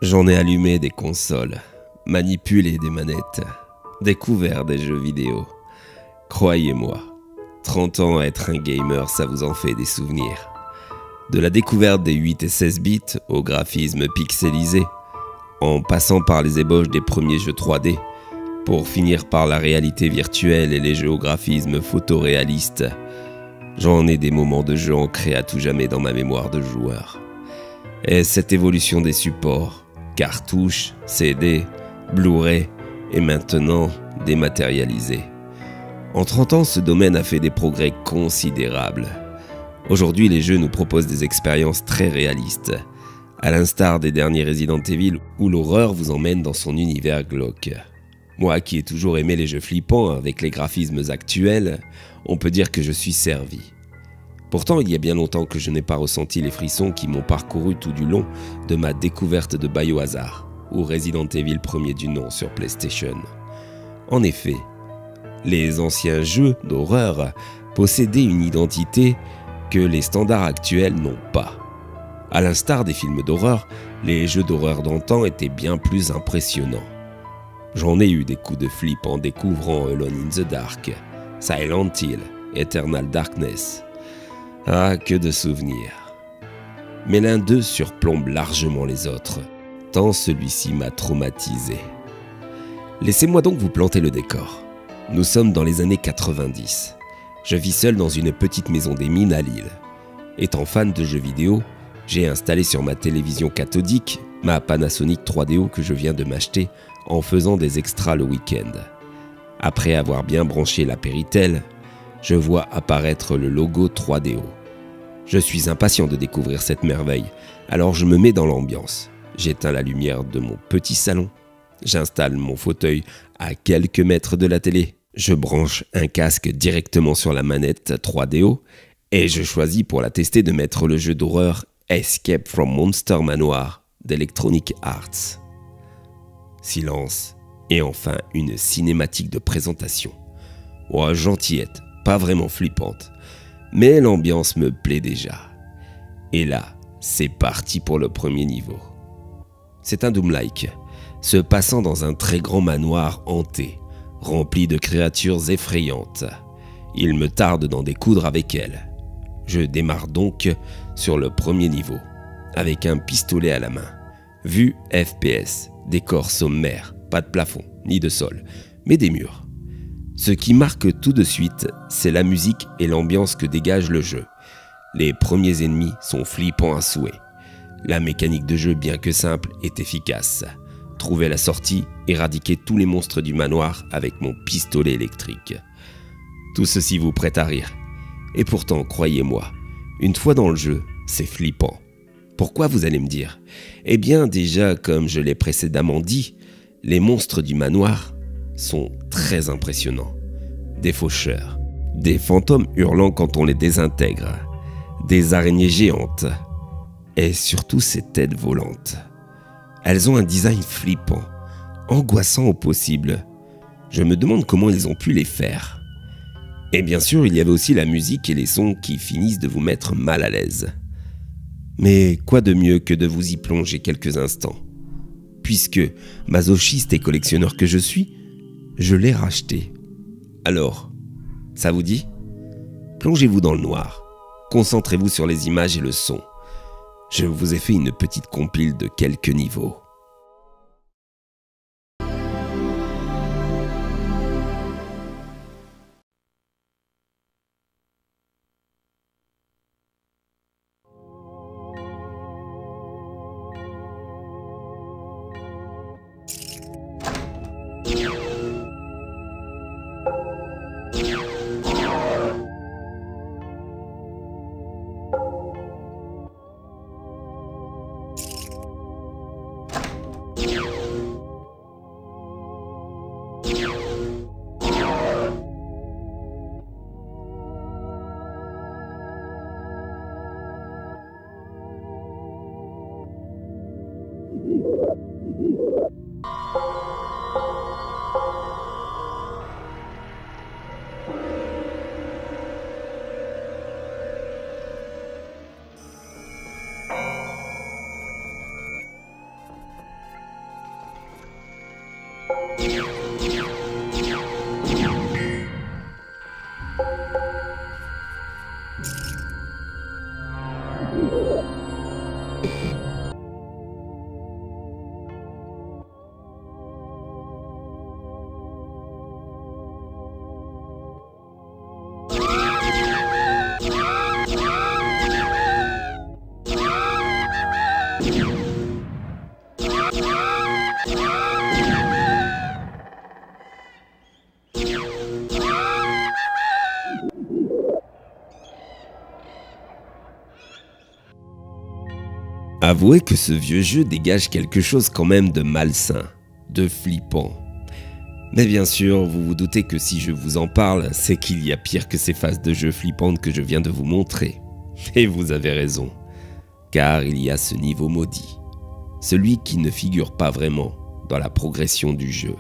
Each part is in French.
J'en ai allumé des consoles, manipulé des manettes, découvert des jeux vidéo. Croyez-moi, 30 ans à être un gamer, ça vous en fait des souvenirs. De la découverte des 8 et 16 bits au graphisme pixelisé, en passant par les ébauches des premiers jeux 3D, pour finir par la réalité virtuelle et les jeux au graphisme photoréaliste, j'en ai des moments de jeu ancrés à tout jamais dans ma mémoire de joueur. Et cette évolution des supports, cartouches, CD, Blu-ray, est maintenant dématérialisée. En 30 ans, ce domaine a fait des progrès considérables. Aujourd'hui, les jeux nous proposent des expériences très réalistes, à l'instar des derniers Resident Evil où l'horreur vous emmène dans son univers glauque. Moi qui ai toujours aimé les jeux flippants avec les graphismes actuels, on peut dire que je suis servi. Pourtant, il y a bien longtemps que je n'ai pas ressenti les frissons qui m'ont parcouru tout du long de ma découverte de Biohazard ou Resident Evil premier du nom sur PlayStation. En effet, les anciens jeux d'horreur possédaient une identité que les standards actuels n'ont pas. À l'instar des films d'horreur, les jeux d'horreur d'antan étaient bien plus impressionnants. J'en ai eu des coups de flip en découvrant Alone in the Dark, Silent Hill, Eternal Darkness. Ah, que de souvenirs. Mais l'un d'eux surplombe largement les autres, tant celui-ci m'a traumatisé. Laissez-moi donc vous planter le décor. Nous sommes dans les années 90. Je vis seul dans une petite maison des mines à Lille. Étant fan de jeux vidéo, j'ai installé sur ma télévision cathodique ma Panasonic 3DO que je viens de m'acheter en faisant des extras le week-end. Après avoir bien branché la Péritel, je vois apparaître le logo 3DO. Je suis impatient de découvrir cette merveille, alors je me mets dans l'ambiance. J'éteins la lumière de mon petit salon. J'installe mon fauteuil à quelques mètres de la télé. Je branche un casque directement sur la manette 3DO et je choisis pour la tester de mettre le jeu d'horreur Escape from Monster Manoir d'Electronic Arts. Silence et enfin une cinématique de présentation. Oh, gentillette, pas vraiment flippante, mais l'ambiance me plaît déjà. Et là, c'est parti pour le premier niveau. C'est un Doom-like, se passant dans un très grand manoir hanté, rempli de créatures effrayantes. Il me tarde d'en découdre avec elles. Je démarre donc sur le premier niveau, avec un pistolet à la main. Vue FPS, décor sommaire, pas de plafond, ni de sol, mais des murs. Ce qui marque tout de suite, c'est la musique et l'ambiance que dégage le jeu. Les premiers ennemis sont flippants à souhait. La mécanique de jeu, bien que simple, est efficace. Trouver la sortie, éradiquer tous les monstres du manoir avec mon pistolet électrique. Tout ceci vous prête à rire. Et pourtant, croyez-moi, une fois dans le jeu, c'est flippant. Pourquoi, vous allez me dire? Eh bien, déjà, comme je l'ai précédemment dit, les monstres du manoir sont très impressionnants. Des faucheurs, des fantômes hurlant quand on les désintègre, des araignées géantes et surtout ces têtes volantes. Elles ont un design flippant, angoissant au possible. Je me demande comment ils ont pu les faire. Et bien sûr, il y avait aussi la musique et les sons qui finissent de vous mettre mal à l'aise. Mais quoi de mieux que de vous y plonger quelques instants? Puisque, masochiste et collectionneur que je suis, je l'ai racheté. Alors, ça vous dit? Plongez-vous dans le noir. Concentrez-vous sur les images et le son. Je vous ai fait une petite compile de quelques niveaux. Avouez que ce vieux jeu dégage quelque chose quand même de malsain, de flippant. Mais bien sûr, vous vous doutez que si je vous en parle, c'est qu'il y a pire que ces phases de jeu flippantes que je viens de vous montrer. Et vous avez raison, car il y a ce niveau maudit, celui qui ne figure pas vraiment dans la progression du jeu.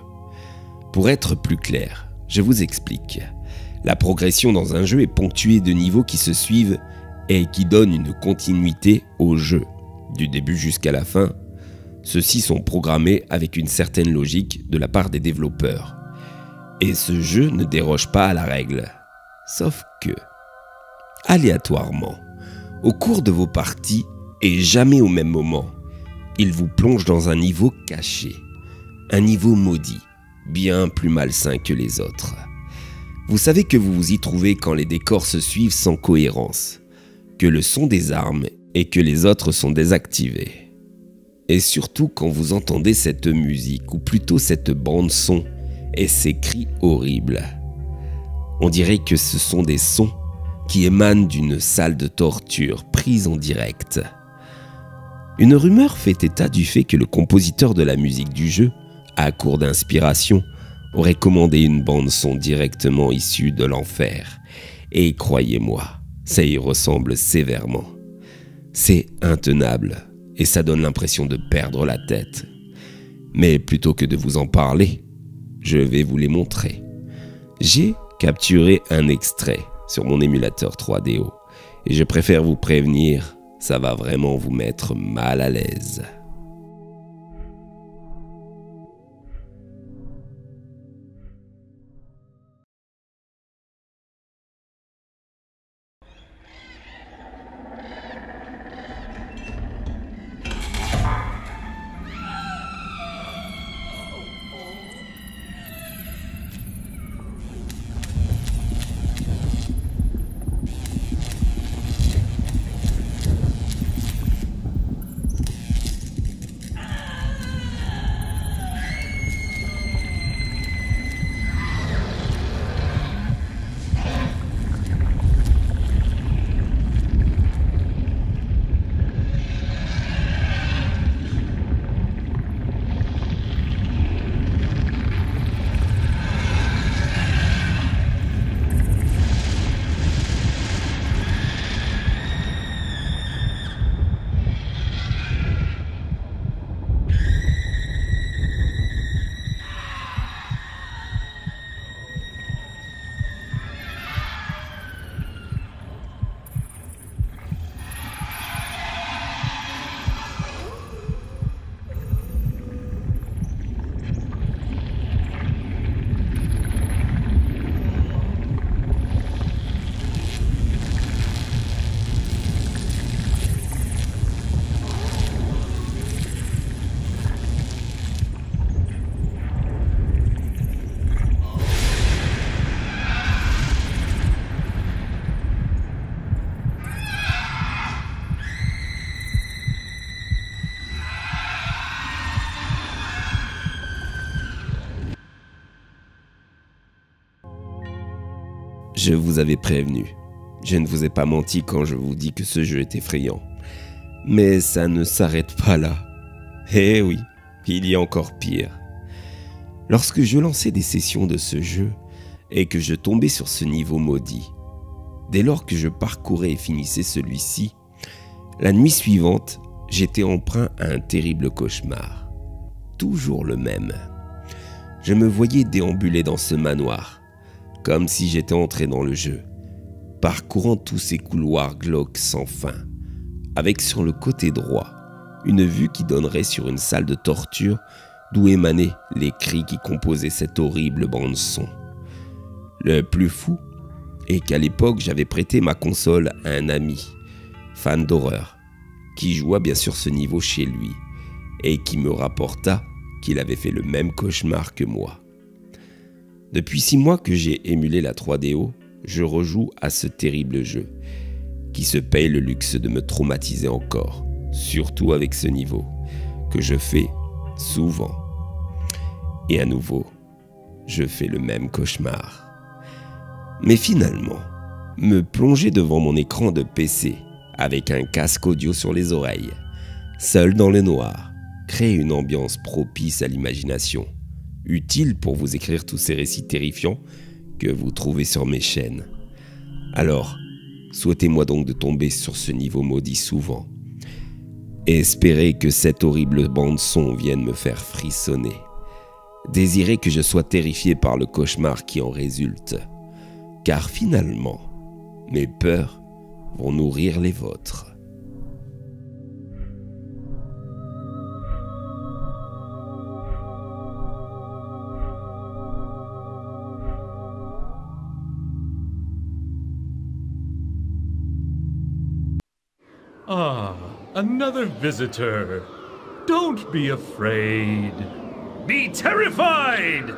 Pour être plus clair, je vous explique. La progression dans un jeu est ponctuée de niveaux qui se suivent et qui donnent une continuité au jeu. Du début jusqu'à la fin, ceux-ci sont programmés avec une certaine logique de la part des développeurs. Et ce jeu ne déroge pas à la règle. Sauf que, aléatoirement, au cours de vos parties, et jamais au même moment, il vous plonge dans un niveau caché, un niveau maudit, bien plus malsain que les autres. Vous savez que vous vous y trouvez quand les décors se suivent sans cohérence, que le son des armes et que les autres sont désactivés. Et surtout quand vous entendez cette musique, ou plutôt cette bande-son, et ces cris horribles. On dirait que ce sont des sons qui émanent d'une salle de torture prise en direct. Une rumeur fait état du fait que le compositeur de la musique du jeu, à court d'inspiration, aurait commandé une bande-son directement issue de l'enfer. Et croyez-moi, ça y ressemble sévèrement. C'est intenable et ça donne l'impression de perdre la tête. Mais plutôt que de vous en parler, je vais vous les montrer. J'ai capturé un extrait sur mon émulateur 3DO et je préfère vous prévenir, ça va vraiment vous mettre mal à l'aise. Je vous avais prévenu. Je ne vous ai pas menti quand je vous dis que ce jeu est effrayant. Mais ça ne s'arrête pas là. Eh oui, il y a encore pire. Lorsque je lançais des sessions de ce jeu et que je tombais sur ce niveau maudit, dès lors que je parcourais et finissais celui-ci, la nuit suivante, j'étais emprunt à un terrible cauchemar. Toujours le même. Je me voyais déambuler dans ce manoir, comme si j'étais entré dans le jeu, parcourant tous ces couloirs glauques sans fin, avec sur le côté droit une vue qui donnerait sur une salle de torture d'où émanaient les cris qui composaient cette horrible bande-son. Le plus fou est qu'à l'époque, j'avais prêté ma console à un ami, fan d'horreur, qui joua bien sûr ce niveau chez lui et qui me rapporta qu'il avait fait le même cauchemar que moi. Depuis 6 mois que j'ai émulé la 3DO, je rejoue à ce terrible jeu qui se paye le luxe de me traumatiser encore, surtout avec ce niveau que je fais souvent. Et à nouveau, je fais le même cauchemar. Mais finalement, me plonger devant mon écran de PC avec un casque audio sur les oreilles, seul dans le noir, crée une ambiance propice à l'imagination, utile pour vous écrire tous ces récits terrifiants que vous trouvez sur mes chaînes. Alors, souhaitez-moi donc de tomber sur ce niveau maudit souvent, et espérez que cette horrible bande-son vienne me faire frissonner. Désirez que je sois terrifié par le cauchemar qui en résulte, car finalement, mes peurs vont nourrir les vôtres. Ah, another visitor. Don't be afraid. Be terrified!